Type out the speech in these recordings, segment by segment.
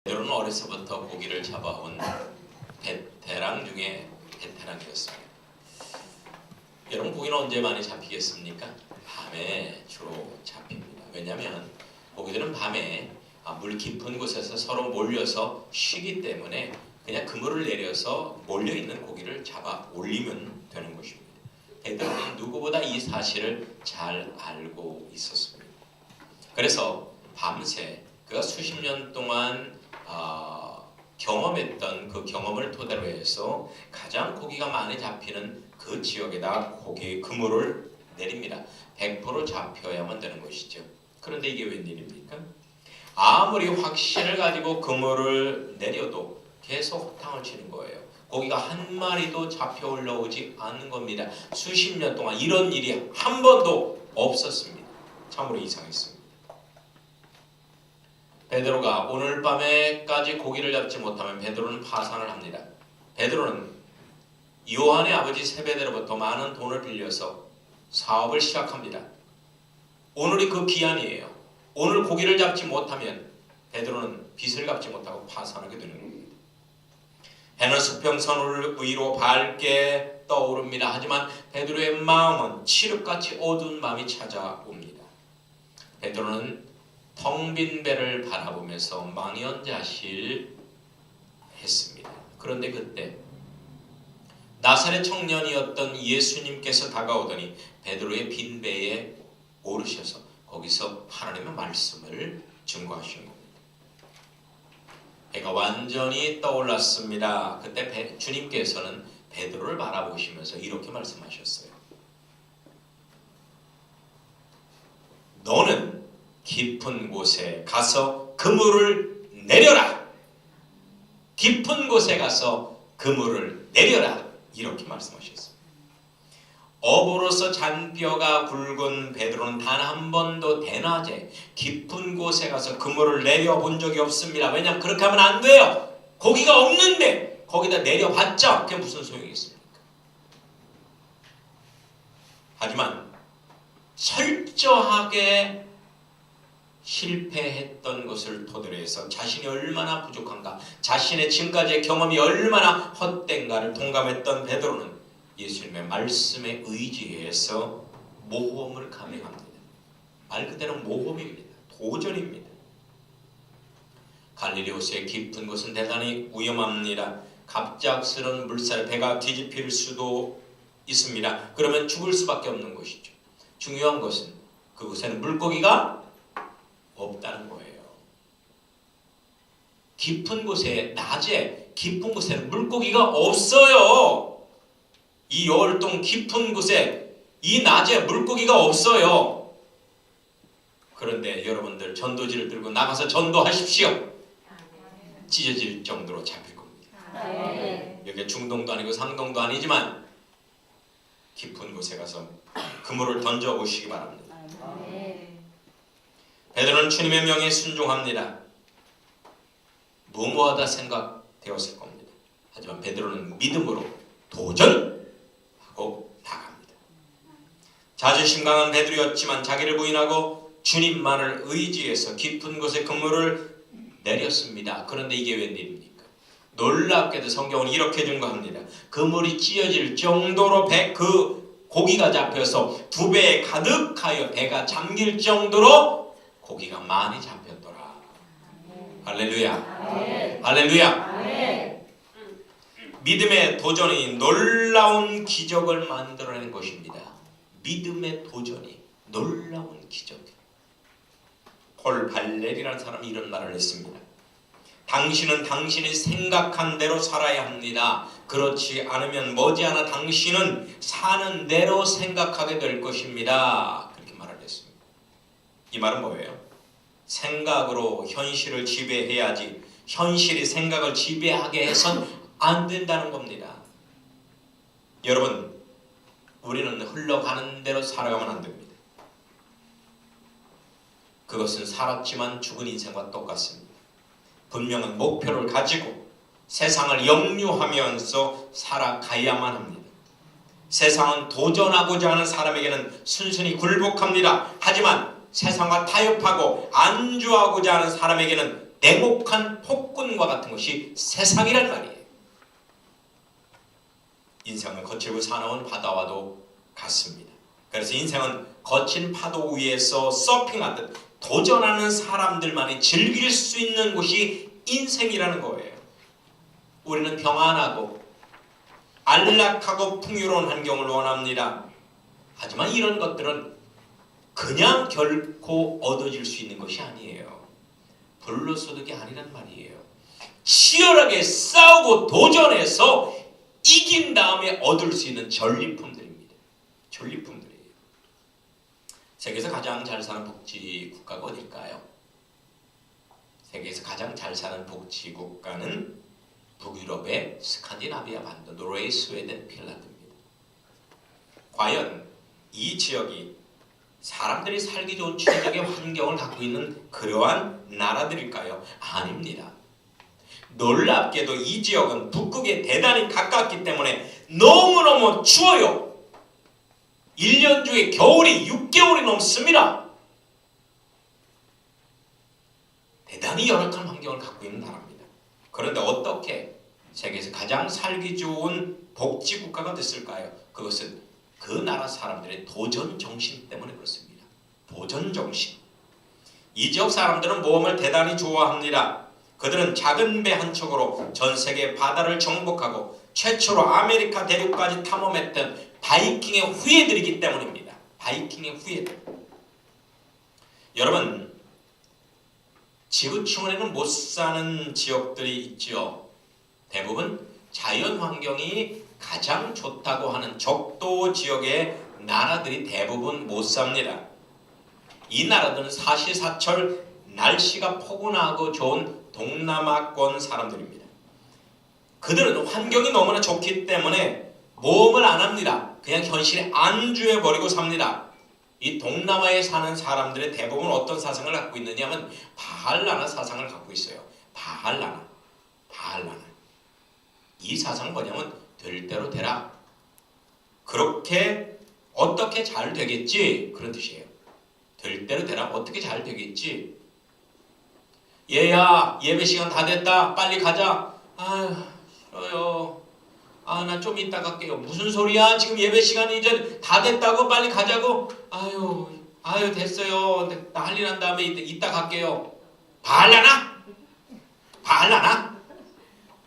베드로는 어려서부터 고기를 잡아온 베테랑 중에 베테랑이었습니다. 여러분, 고기는 언제 많이 잡히겠습니까? 밤에 주로 잡힙니다. 왜냐하면 고기들은 밤에 물 깊은 곳에서 서로 몰려서 쉬기 때문에 그냥 그물을 내려서 몰려있는 고기를 잡아 올리면 되는 것입니다. 베드로는 누구보다 이 사실을 잘 알고 있었습니다. 그래서 밤새 그가 수십 년 동안 경험했던 그 경험을 토대로 해서 가장 고기가 많이 잡히는 그 지역에다 고기 그물을 내립니다. 100% 잡혀야만 되는 것이죠. 그런데 이게 웬일입니까? 아무리 확신을 가지고 그물을 내려도 계속 호탕을 치는 거예요. 고기가 한 마리도 잡혀 올라오지 않는 겁니다. 수십 년 동안 이런 일이 한 번도 없었습니다. 참으로 이상했습니다. 베드로가 오늘 밤에까지 고기를 잡지 못하면 베드로는 파산을 합니다. 베드로는 요한의 아버지 세베대로부터 많은 돈을 빌려서 사업을 시작합니다. 오늘이 그 기한이에요. 오늘 고기를 잡지 못하면 베드로는 빚을 갚지 못하고 파산하게 되는 겁니다. 해는 수평선 위로 밝게 떠오릅니다. 하지만 베드로의 마음은 칠흑같이 어두운 마음이 찾아옵니다. 베드로는 텅 빈 배를 바라보면서 망연자실했습니다. 그런데 그때 나사렛 청년이었던 예수님께서 다가오더니 베드로의 빈 배에 오르셔서 거기서 하나님의 말씀을 증거하신 겁니다. 해가 완전히 떠올랐습니다. 그때 주님께서는 베드로를 바라보시면서 이렇게 말씀하셨어요. 너는 깊은 곳에 가서 그물을 내려라. 깊은 곳에 가서 그물을 내려라. 이렇게 말씀하셨습니다. 어부로서 잔뼈가 굵은 베드로는 단 한 번도 대낮에 깊은 곳에 가서 그물을 내려본 적이 없습니다. 왜냐하면 그렇게 하면 안 돼요. 고기가 없는데 거기다 내려봤자 그게 무슨 소용이 있습니까? 하지만 철저하게 실패했던 것을 토대로 해서 자신이 얼마나 부족한가, 자신의 지금까지의 경험이 얼마나 헛된가를 동감했던 베드로는 예수님의 말씀에 의지해서 모험을 감행합니다. 말 그대로 모험입니다. 도전입니다. 갈릴리 호수의 깊은 곳은 대단히 위험합니다. 갑작스런 물살에 배가 뒤집힐 수도 있습니다. 그러면 죽을 수밖에 없는 것이죠. 중요한 것은 그곳에는 물고기가 없다는 거예요. 깊은 곳에, 낮에 깊은 곳에는 물고기가 없어요. 이 열동 깊은 곳에 이 낮에 물고기가 없어요. 그런데 여러분들 전도지를 들고 나가서 전도하십시오. 찢어질 정도로 잡힐 겁니다. 여기 중동도 아니고 상동도 아니지만 깊은 곳에 가서 그물을 던져 보시기 바랍니다. 베드로는 주님의 명에 순종합니다. 무모하다 생각되었을 겁니다. 하지만 베드로는 믿음으로 도전하고 나갑니다. 자존심 강한 베드로였지만 자기를 부인하고 주님만을 의지해서 깊은 곳에 그물을 내렸습니다. 그런데 이게 웬일입니까? 놀랍게도 성경은 이렇게 증거합니다. 그물이 찢어질 정도로 그 고기가 잡혀서 두 배에 가득하여 배가 잠길 정도로 고기가 많이 잡혔더라. 할렐루야. 할렐루야. 믿음의 도전이 놀라운 기적을 만들어낸 것입니다. 믿음의 도전이 놀라운 기적. 폴 발레리라는 사람이 이런 말을 했습니다. 당신은 당신이 생각한 대로 살아야 합니다. 그렇지 않으면 머지않아 당신은 사는 대로 생각하게 될 것입니다. 그렇게 말을 했습니다. 이 말은 뭐예요? 생각으로 현실을 지배해야지 현실이 생각을 지배하게 해선 안 된다는 겁니다. 여러분, 우리는 흘러가는 대로 살아가면 안 됩니다. 그것은 살았지만 죽은 인생과 똑같습니다. 분명한 목표를 가지고 세상을 역류하면서 살아가야만 합니다. 세상은 도전하고자 하는 사람에게는 순순히 굴복합니다. 하지만 세상과 타협하고 안주하고자 하는 사람에게는 냉혹한 폭군과 같은 것이 세상이란 말이에요. 인생은 거칠고 사나운 바다와도 같습니다. 그래서 인생은 거친 파도 위에서 서핑하듯 도전하는 사람들만이 즐길 수 있는 곳이 인생이라는 거예요. 우리는 평안하고 안락하고 풍요로운 환경을 원합니다. 하지만 이런 것들은 그냥 결코 얻어질 수 있는 것이 아니에요. 불로소득이 아니란 말이에요. 치열하게 싸우고 도전해서 이긴 다음에 얻을 수 있는 전리품들입니다. 전리품들이에요. 세계에서 가장 잘 사는 복지국가가 어딜까요? 세계에서 가장 잘 사는 복지국가는 북유럽의 스칸디나비아 반도, 노르웨이, 스웨덴, 핀란드입니다. 과연 이 지역이 사람들이 살기 좋은 최적의 환경을 갖고 있는 그러한 나라들일까요? 아닙니다. 놀랍게도 이 지역은 북극에 대단히 가깝기 때문에 너무너무 추워요. 1년 중에 겨울이 6개월이 넘습니다. 대단히 열악한 환경을 갖고 있는 나라입니다. 그런데 어떻게 세계에서 가장 살기 좋은 복지국가가 됐을까요? 그것은 그 나라 사람들의 도전 정신 때문에 그렇습니다. 도전 정신. 이 지역 사람들은 모험을 대단히 좋아합니다. 그들은 작은 배 한 척으로 전 세계 바다를 정복하고 최초로 아메리카 대륙까지 탐험했던 바이킹의 후예들이기 때문입니다. 바이킹의 후예들. 여러분, 지구촌에는 못 사는 지역들이 있죠. 대부분 자연 환경이 가장 좋다고 하는 적도 지역의 나라들이 대부분 못 삽니다. 이 나라들은 사시사철 날씨가 포근하고 좋은 동남아권 사람들입니다. 그들은 환경이 너무나 좋기 때문에 모험을 안 합니다. 그냥 현실에 안주해버리고 삽니다. 이 동남아에 사는 사람들의 대부분 어떤 사상을 갖고 있느냐면 바할라나 사상을 갖고 있어요. 바할라나. 이 사상은 뭐냐면 될 대로 되라. 그렇게 어떻게 잘 되겠지? 그런 뜻이에요. 될 대로 되라. 어떻게 잘 되겠지? 얘야, 예배 시간 다 됐다. 빨리 가자. 아휴, 싫어요. 나 좀 이따 갈게요. 무슨 소리야? 지금 예배 시간이 이제 다 됐다고? 빨리 가자고? 아유, 됐어요. 난리 난 다음에 이따 갈게요. 바할라나?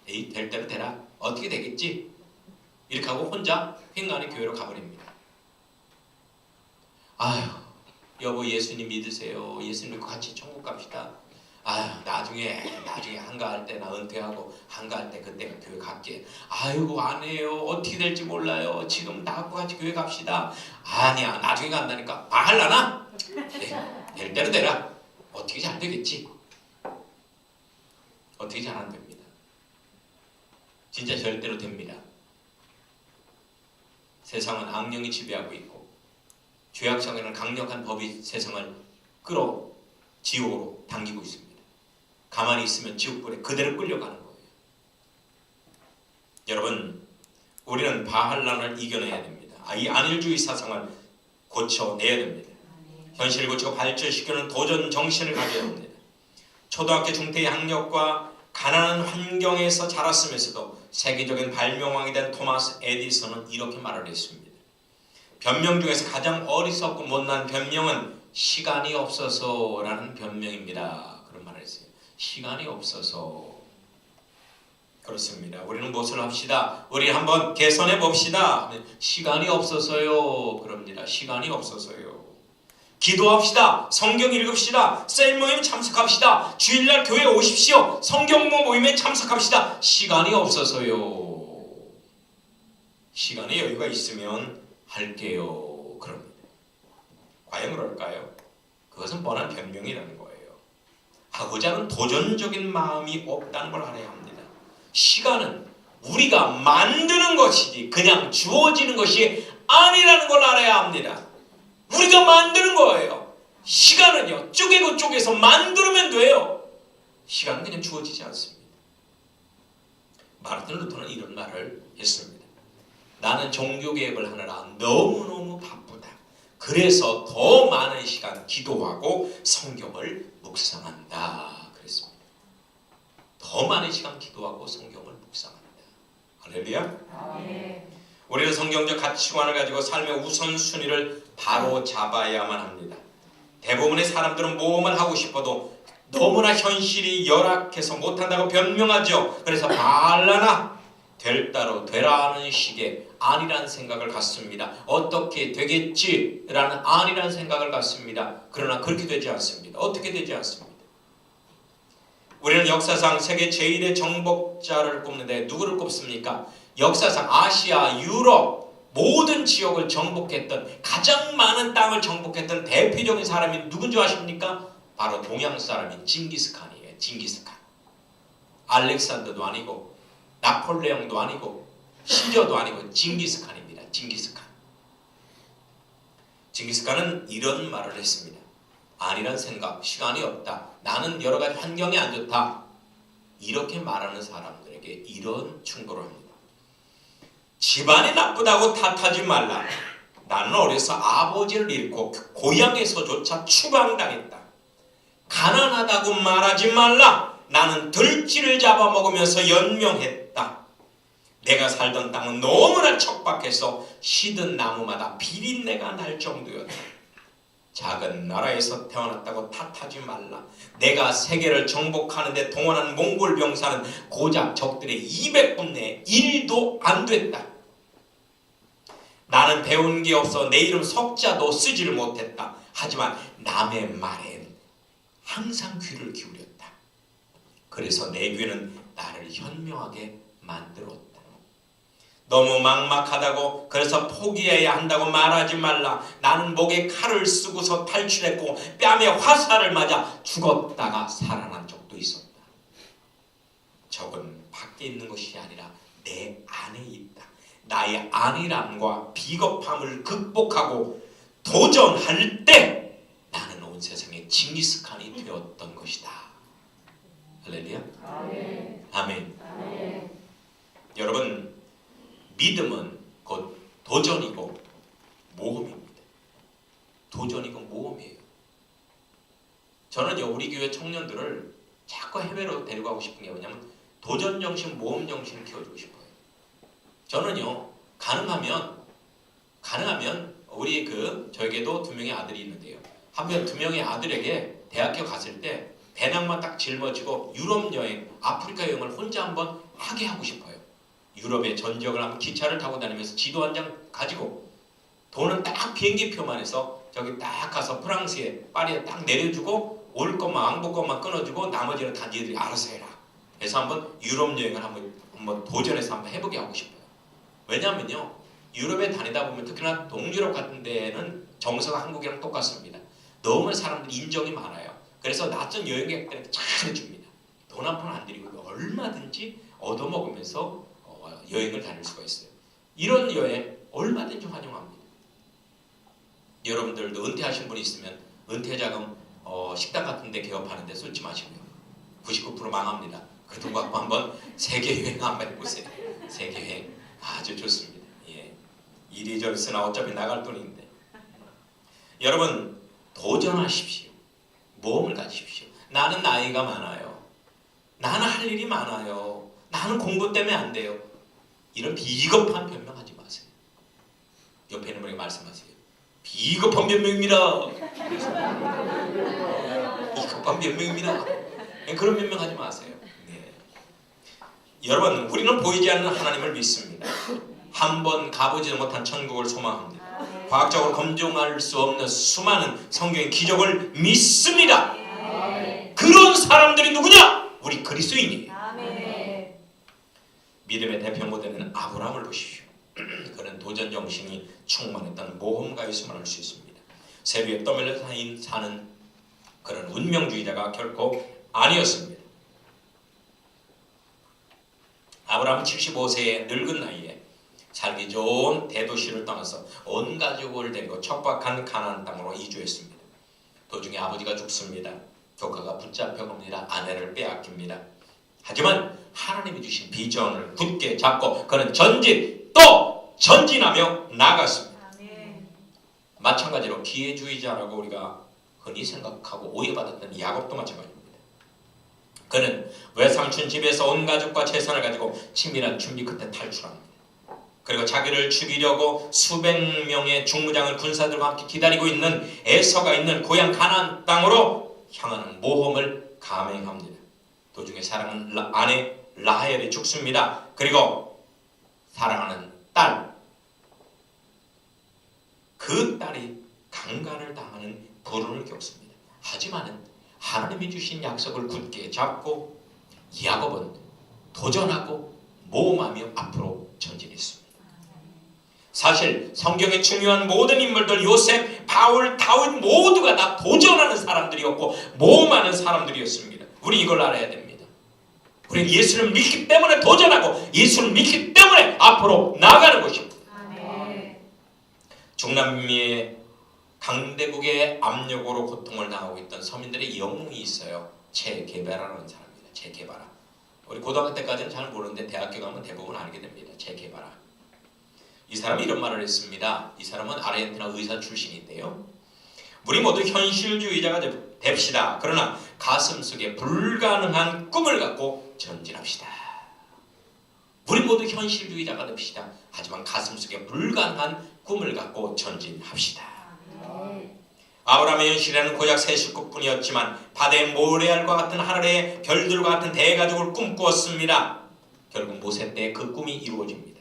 에이, 될 대로 되라. 어떻게 되겠지? 이렇게 하고 혼자 횡간히 교회로 가버립니다. 아유, 여보 예수님 믿으세요. 예수님 믿고 같이 천국 갑시다. 아유, 나중에 한가할 때 나 은퇴하고 한가할 때 그때 교회 갈게. 아이고 안 해요. 어떻게 될지 몰라요. 지금 나하고 같이 교회 갑시다. 아니야, 나중에 간다니까. 바할라나? 네, 될 대로 되라. 어떻게 잘 되겠지? 어떻게 잘 안 됩니다. 진짜 절대로 됩니다. 세상은 악령이 지배하고 있고 죄악성에는 강력한 법이 세상을 끌어 지옥으로 당기고 있습니다. 가만히 있으면 지옥불에 그대로 끌려가는 거예요. 여러분, 우리는 바할란을 이겨내야 됩니다. 이 안일주의 사상을 고쳐내야 됩니다. 현실을 고치고 발전시키는 도전 정신을 가져야 합니다. 초등학교 중퇴의 학력과 가난한 환경에서 자랐으면서도 세계적인 발명왕이 된 토마스 에디슨은 이렇게 말을 했습니다. 변명 중에서 가장 어리석고 못난 변명은 시간이 없어서라는 변명입니다. 그런 말을 했어요. 시간이 없어서. 그렇습니다. 우리는 무엇을 합시다. 우리 한번 개선해 봅시다. 시간이 없어서요. 그럽니다. 시간이 없어서요. 기도합시다. 성경 읽읍시다. 셀 모임 참석합시다. 주일날 교회 오십시오. 성경모 모임에 참석합시다. 시간이 없어서요. 시간에 여유가 있으면 할게요. 그럽니다. 과연 그럴까요? 그것은 뻔한 변명이라는 거예요. 하고자 하는 도전적인 마음이 없다는 걸 알아야 합니다. 시간은 우리가 만드는 것이지 그냥 주어지는 것이 아니라는 걸 알아야 합니다. 우리가 만드는 거예요. 시간은요, 쪼개서 만들면 돼요. 시간은 그냥 주어지지 않습니다. 마르틴 루터는 이런 말을 했습니다. 나는 종교개혁을 하느라 너무너무 바쁘다. 그래서 더 많은 시간 기도하고 성경을 묵상한다. 그랬습니다. 더 많은 시간 기도하고 성경을 묵상합니다. 할렐루야. 아멘. 우리는 성경적 가치관을 가지고 삶의 우선순위를 바로 잡아야만 합니다. 대부분의 사람들은 모험을 하고 싶어도 너무나 현실이 열악해서 못한다고 변명하죠. 그래서 말라나 될 따로 되라는 식의 아니란 생각을 갖습니다. 어떻게 되겠지라는 아니란 생각을 갖습니다. 그러나 그렇게 되지 않습니다. 어떻게 되지 않습니다. 우리는 역사상 세계 제1의 정복자를 꼽는데 누구를 꼽습니까? 역사상 아시아, 유럽 모든 지역을 정복했던, 가장 많은 땅을 정복했던 대표적인 사람이 누군지 아십니까? 바로 동양 사람인 징기스칸이에요. 징기스칸. 알렉산더도 아니고 나폴레옹도 아니고 시저도 아니고 징기스칸입니다. 징기스칸. 징기스칸은 이런 말을 했습니다. 아니란 생각, 시간이 없다. 나는 여러 가지 환경이 안 좋다. 이렇게 말하는 사람들에게 이런 충고를 합니다. 집안이 나쁘다고 탓하지 말라. 나는 어려서 아버지를 잃고 고향에서조차 추방당했다. 가난하다고 말하지 말라. 나는 들쥐를 잡아먹으면서 연명했다. 내가 살던 땅은 너무나 척박해서 시든 나무마다 비린내가 날 정도였다. 작은 나라에서 태어났다고 탓하지 말라. 내가 세계를 정복하는 데 동원한 몽골 병사는 고작 적들의 200분의 1도 안 됐다. 나는 배운 게 없어 내 이름 석자도 쓰지를 못했다. 하지만 남의 말엔 항상 귀를 기울였다. 그래서 내 귀는 나를 현명하게 만들었다. 너무 막막하다고, 그래서 포기해야 한다고 말하지 말라. 나는 목에 칼을 쓰고서 탈출했고 뺨에 화살을 맞아 죽었다가 살아난 적도 있었다. 적은 밖에 있는 것이 아니라 내 안에 있다. 나의 안일함과 비겁함을 극복하고 도전할 때 나는 온 세상의 징기스칸이 되었던 것이다. 할렐루야. 아멘. 아멘. 아멘. 여러분, 믿음은 곧 도전이고 모험입니다. 도전이고 모험이에요. 저는요, 우리 교회 청년들을 자꾸 해외로 데려가고 싶은 게 뭐냐면 도전정신, 모험정신을 키워주고 싶어요. 저는요, 가능하면 우리 저에게도 2명의 아들이 있는데요. 한편 2명의 아들에게 대학교 갔을 때 배낭만 딱 짊어지고 유럽 여행, 아프리카 여행을 혼자 한번 하게 하고 싶어요. 유럽에 전적을 한번 기차를 타고 다니면서 지도 한 장 가지고 돈은 딱 비행기표만 해서 저기 딱 가서 프랑스에 파리에 딱 내려주고 올 것만 왕복 것만 끊어주고 나머지는 다 니들이 알아서 해라. 그래서 한번 유럽 여행을 한번 도전해서 한번 해보게 하고 싶어요. 왜냐하면요, 유럽에 다니다 보면 특히나 동유럽 같은 데는 정서가 한국이랑 똑같습니다. 너무 사람들이 인정이 많아요. 그래서 낯선 여행객들한테 잘해줍니다. 돈 한 푼 안 들이고 얼마든지 얻어먹으면서 여행을 다닐 수가 있어요. 이런 여행 얼마든지 환영합니다. 여러분들도 은퇴하신 분이 있으면 은퇴자금 식당 같은 데 개업하는 데 쏟지 마시고요. 99% 망합니다. 그 돈 갖고 한번 세계 여행 한번 해보세요. 세계 여행 아주 좋습니다. 예. 이리저리 쓰나 어차피 나갈 돈인데. 여러분, 도전하십시오. 모험을 가지십시오. 나는 나이가 많아요. 나는 할 일이 많아요. 나는 공부 때문에 안 돼요. 이런 비겁한 변명하지 마세요. 옆에 있는 분에게 말씀하세요. 비겁한 변명입니다. 비겁한 변명입니다. 그런 변명하지 마세요. 네. 여러분, 우리는 보이지 않는 하나님을 믿습니다. 한번 가보지도 못한 천국을 소망합니다. 과학적으로 검증할 수 없는 수많은 성경의 기적을 믿습니다. 그런 사람들이 누구냐? 우리 그리스도인이에요. 믿음의 대표 모델은 아브라함을 보십시오. 그는 도전 정신이 충만했던 모험가였음을 알 수 있습니다. 세류에 떠밀려 사는 그런 운명주의자가 결코 아니었습니다. 아브라함은 75세의 늙은 나이에 살기 좋은 대도시를 떠나서 온 가족을 데리고 척박한 가나안 땅으로 이주했습니다. 도중에 아버지가 죽습니다. 조카가 붙잡혀 갑니다. 아내를 빼앗깁니다. 하지만 하나님이 주신 비전을 굳게 잡고 그는 또 전진하며 나아갔습니다. 마찬가지로 기회주의자라고 우리가 흔히 생각하고 오해받았던 야곱도 마찬가지입니다. 그는 외삼촌 집에서 온 가족과 재산을 가지고 치밀한 준비 끝에 탈출합니다. 그리고 자기를 죽이려고 수백 명의 중무장을 군사들과 함께 기다리고 있는 에서가 있는 고향 가나안 땅으로 향하는 모험을 감행합니다. 도중에 사랑하는 아내 라헬이 죽습니다. 그리고 사랑하는 딸, 그 딸이 강간을 당하는 불운을 겪습니다. 하지만 하나님이 주신 약속을 굳게 잡고 야곱은 도전하고 모험하며 앞으로 전진했습니다. 사실 성경의 중요한 모든 인물들, 요셉, 바울, 다윗 모두가 다 도전하는 사람들이었고 모험하는 사람들이었습니다. 우리 이걸 알아야 됩니다. 우리는 예수를 믿기 때문에 도전하고 예수를 믿기 때문에 앞으로 나아가는 것입니다. 중남미의 강대국의 압력으로 고통을 당하고 있던 서민들의 영웅이 있어요. 체 게바라라는 사람입니다. 체 게바라. 우리 고등학교 때까지는 잘 모르는데 대학교 가면 대부분 알게 됩니다. 체 게바라. 이 사람이 이런 말을 했습니다. 이 사람은 아르헨티나 의사 출신인데요. 우리 모두 현실주의자가 됩시다. 그러나 가슴속에 불가능한 꿈을 갖고 전진합시다. 우리 모두 현실주의자가 됩시다. 하지만 가슴속에 불가능한 꿈을 갖고 전진합시다. 아브라함의 현실에는 고작 세 식구뿐이었지만 바다의 모래알과 같은 하늘의 별들과 같은 대가족을 꿈꾸었습니다. 결국 모세 때 그 꿈이 이루어집니다.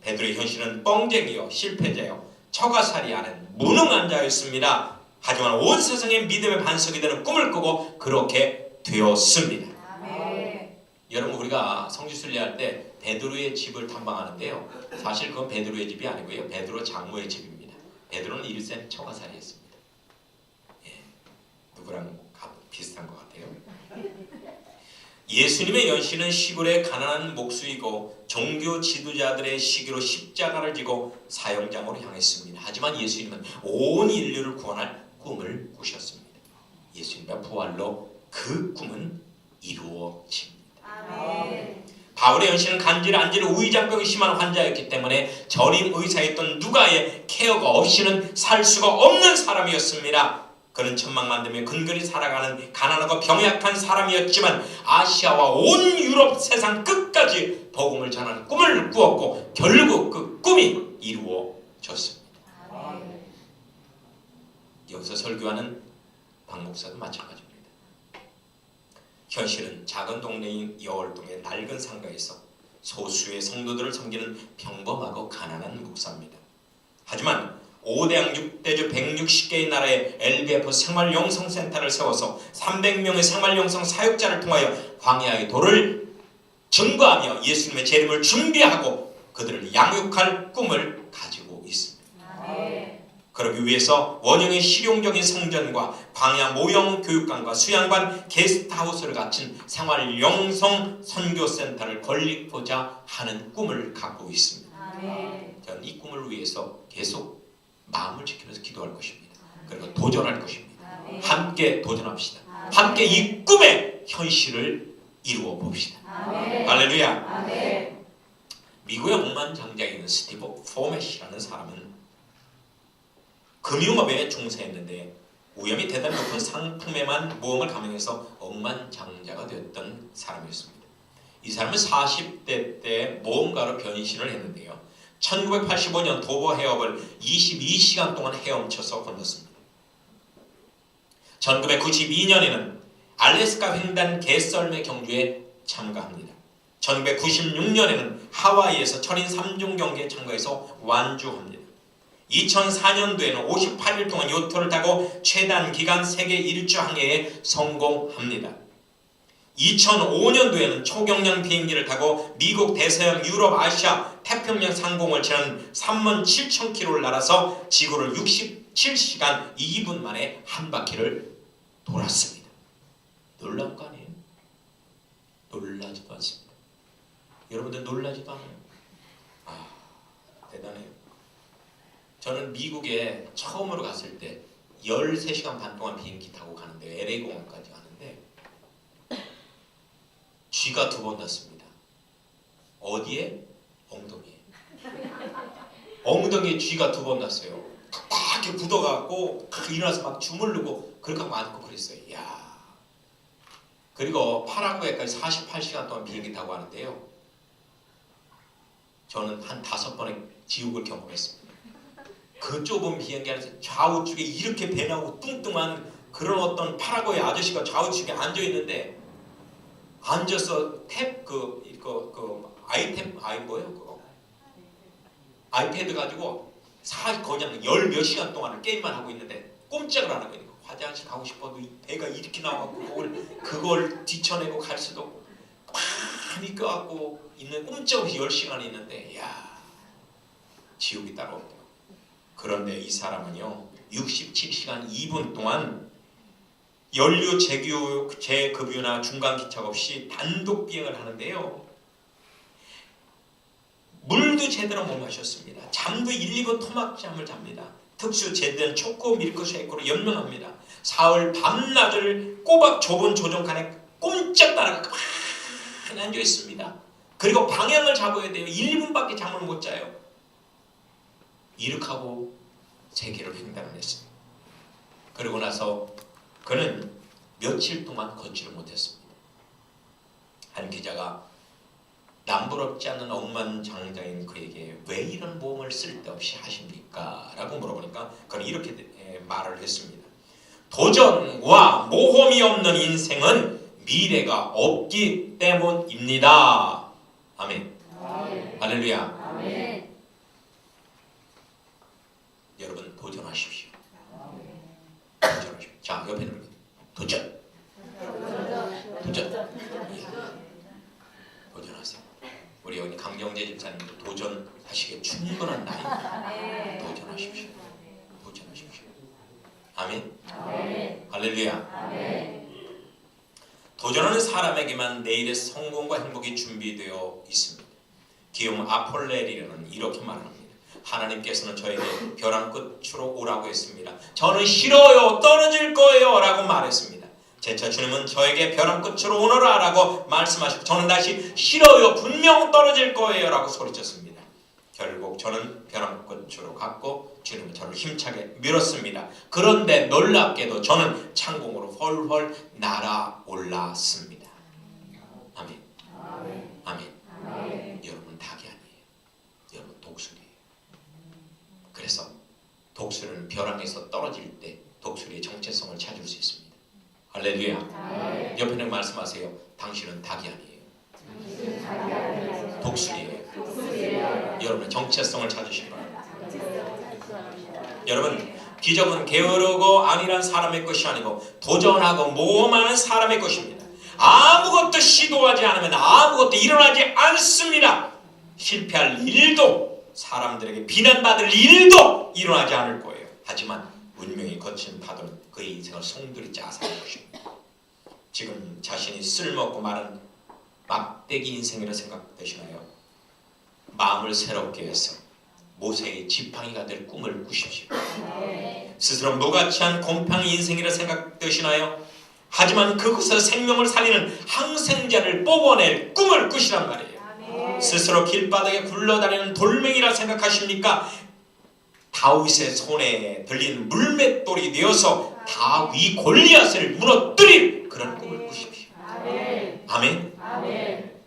베드로의 현실은 뻥쟁이요, 실패자요, 처가살이하는 무능한 자였습니다. 하지만 온 세상의 믿음의 반석이 되는 꿈을 꾸고 그렇게 되었습니다. 여러분, 우리가 성지순례할 때 베드로의 집을 탐방하는데요, 사실 그건 베드로의 집이 아니고요, 베드로 장모의 집입니다. 베드로는 일생 처가살이했습니다. 누구랑 비슷한 것 같아요. 예수님의 연신은 시골의 가난한 목수이고 종교 지도자들의 시기로 십자가를 지고 사형장으로 향했습니다. 하지만 예수님은 온 인류를 구원할 꿈을 꾸셨습니다. 예수님의 부활로 그 꿈은 이루어집니다. 바울의 연신은 간질, 안질, 우의장병이 심한 환자였기 때문에 전임 의사였던 누가의 케어가 없이는 살 수가 없는 사람이었습니다. 그는 천막만들며 근근히 살아가는 가난하고 병약한 사람이었지만 아시아와 온 유럽 세상 끝까지 복음을 전하는 꿈을 꾸었고 결국 그 꿈이 이루어졌습니다. 여기서 설교하는 박 목사도 마찬가지입니다. 현실은 작은 동네인 여월동의 낡은 상가에서 소수의 성도들을 섬기는 평범하고 가난한 목사입니다. 하지만 5대양 6대주 160개의 나라에 LBF 생활영성센터를 세워서 300명의 생활영성 사역자를 통하여 광야의 도를 증거하며 예수님의 재림을 준비하고 그들을 양육할 꿈을 가지고 있습니다. 그러기 위해서 원형의 실용적인 성전과 광야 모형 교육관과 수양관, 게스트하우스를 갖춘 생활영성 선교센터를 건립하고자 하는 꿈을 갖고 있습니다. 저는 이 꿈을 위해서 계속 마음을 지키면서 기도할 것입니다. 그리고 도전할 것입니다. 함께 도전합시다. 함께 이 꿈의 현실을 이루어 봅시다. 할렐루야. 미국의 억만장자에 있는 스티브 포맷이라는 사람은 금융업에 종사했는데 위험이 대단히 높은 상품에만 모험을 감행해서 억만장자가 되었던 사람이었습니다. 이 사람은 40대 때 모험가로 변신을 했는데요, 1985년 도보 해협을 22시간 동안 헤엄쳐서 건넜습니다. 1992년에는 알래스카 횡단 개썰매 경주에 참가합니다. 1996년에는 하와이에서 천인 3종 경기에 참가해서 완주합니다. 2004년도에는 58일 동안 요트를 타고 최단 기간 세계 일주 항해에 성공합니다. 2005년도에는 초경량 비행기를 타고 미국, 대서양, 유럽, 아시아, 태평양 상공을 지난 37,000km를 날아서 지구를 67시간 2분 만에 한 바퀴를 돌았습니다. 놀라운 거 아니에요? 놀라지도 않습니다. 여러분들 놀라지도 않아요? 대단해요. 저는 미국에 처음으로 갔을 때 13시간 반 동안 비행기 타고 가는데 LA 공항까지 가는데 쥐가 2번 났습니다. 어디에? 엉덩이에. 엉덩이에 쥐가 2번 났어요. 딱 이렇게 굳어갖고 일어나서 막 주물르고 그렇게 하고 앉고 그랬어요. 이야. 그리고 파라과이까지 48시간 동안 비행기 타고 가는데요. 저는 한 5번의 지옥을 경험했습니다. 그 좁은 비행기 안에서 좌우측에 이렇게 배나고 뚱뚱한 그런 어떤 파라과이 아저씨가 좌우측에 앉아 있는데, 앉아서 아이패드 가지고 그냥 10몇 시간 동안 게임만 하고 있는데 꼼짝을 안 하고 있는 거예요. 화장실 가고 싶어도 배가 이렇게 나와갖고 그걸 뒤쳐내고 갈 수도 없고 많이 껴갖고 있는, 꼼짝없이 10시간 있는데, 이야, 지옥이 따로 없대요. 그런데 이 사람은요 67시간 2분 동안 연료 재급유나 중간 기착 없이 단독 비행을 하는데요, 물도 제대로 못 마셨습니다. 잠도 1, 2번 토막잠을 잡니다. 특수 제된 초코 밀크 쉐이크로 연명합니다. 사흘 밤낮을 꼬박 좁은 조종칸에 꼼짝 따라가 가만히 앉아 있습니다. 그리고 방향을 잡아야 돼요. 1분밖에 잠을 못 자요. 이렇게 하고 세계를 횡단을 했습니다. 그리고 나서 그는 며칠 동안 걷지를 못했습니다. 한 기자가 남부럽지 않는 억만장자인 그에게 왜 이런 모험을 쓸데없이 하십니까? 라고 물어보니까 그는 이렇게 말을 했습니다. 도전과 모험이 없는 인생은 미래가 없기 때문입니다. 아멘. 할렐루야. 아멘. 여러분 도전하십시오. 도전하십시오. 자, 옆에 있는 분 도전. 도전하세요. 우리 여기 강경재 집사님도 도전하시기에 충분한 나이입니다. 도전하십시오. 도전하십시오. 아멘. 할렐루야. 아멘. 도전하는 사람에게만 내일의 성공과 행복이 준비되어 있습니다. 기욤 아폴레리는 이렇게 말합니다. 하나님께서는 저에게 벼랑 끝으로 오라고 했습니다. 저는 싫어요, 떨어질 거예요 라고 말했습니다. 재차 주님은 저에게 벼랑 끝으로 오너라 라고 말씀하시고, 저는 다시 싫어요, 분명 떨어질 거예요 라고 소리쳤습니다. 결국 저는 벼랑 끝으로 갔고 주님은 저를 힘차게 밀었습니다. 그런데 놀랍게도 저는 창공으로 헐헐 날아올랐습니다. 아멘. 아멘. 여러분 닭이 아니에요. 여러분 독수리예요. 그래서 독수리는 벼랑에서 떨어질 때 독수리의 정체성을 찾을 수 있습니다. 할렐루야. 옆에는 말씀하세요. 당신은 닭이 아니에요. 독수리예요. 여러분의 정체성을 찾으시기 바랍니다. 여러분, 기적은 게으르고 안일한 사람의 것이 아니고 도전하고 모험하는 사람의 것입니다. 아무것도 시도하지 않으면 아무것도 일어나지 않습니다. 실패할 일도, 사람들에게 비난받을 일도 일어나지 않을 거예요. 하지만 운명이 거친 파도는 그의 인생을 송두리 짜사할 것입니다. 지금 자신이 쓸모없고 마른 막대기 인생이라 생각되시나요? 마음을 새롭게 해서 모세의 지팡이가 될 꿈을 꾸십시오. 스스로 무가치한 곰팡이 인생이라 생각되시나요? 하지만 그곳에서 생명을 살리는 항생제를 뽑아낼 꿈을 꾸시란 말이에요. 스스로 길바닥에 굴러다니는 돌멩이라 생각하십니까? 다윗의 손에 들린 물맷돌이 되어서 다윗 골리앗을 무너뜨릴 그런 꿈을 꾸십시오. 아멘.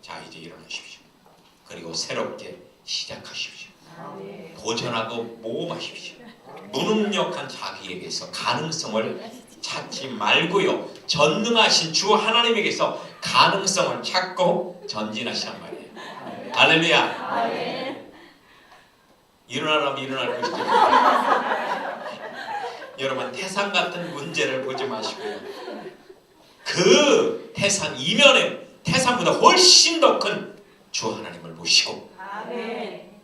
자, 이제 일어나십시오. 그리고 새롭게 시작하십시오. 도전하고 모험하십시오. 무능력한 자기에게서 가능성을 찾지 말고요, 전능하신 주 하나님에게서 가능성을 찾고 전진하시란 말이에요. 할렐루야. 일어나라면 일어날 것이죠. 여러분, 태산 같은 문제를 보지 마시고요, 그 태산 이면에 태산보다 훨씬 더 큰 주 하나님을 보시고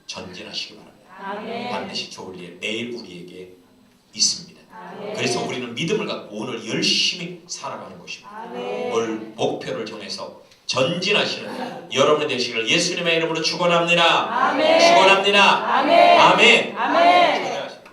전진하시기 바랍니다. 반드시 좋을 일 내일 우리에게 있습니다. 그래서 우리는 믿음을 갖고 오늘 열심히 살아가는 것입니다. 오늘 목표를 정해서 전진하시는 여러분의 되시기를 예수님의 이름으로 축원합니다. 축원합니다. 아멘.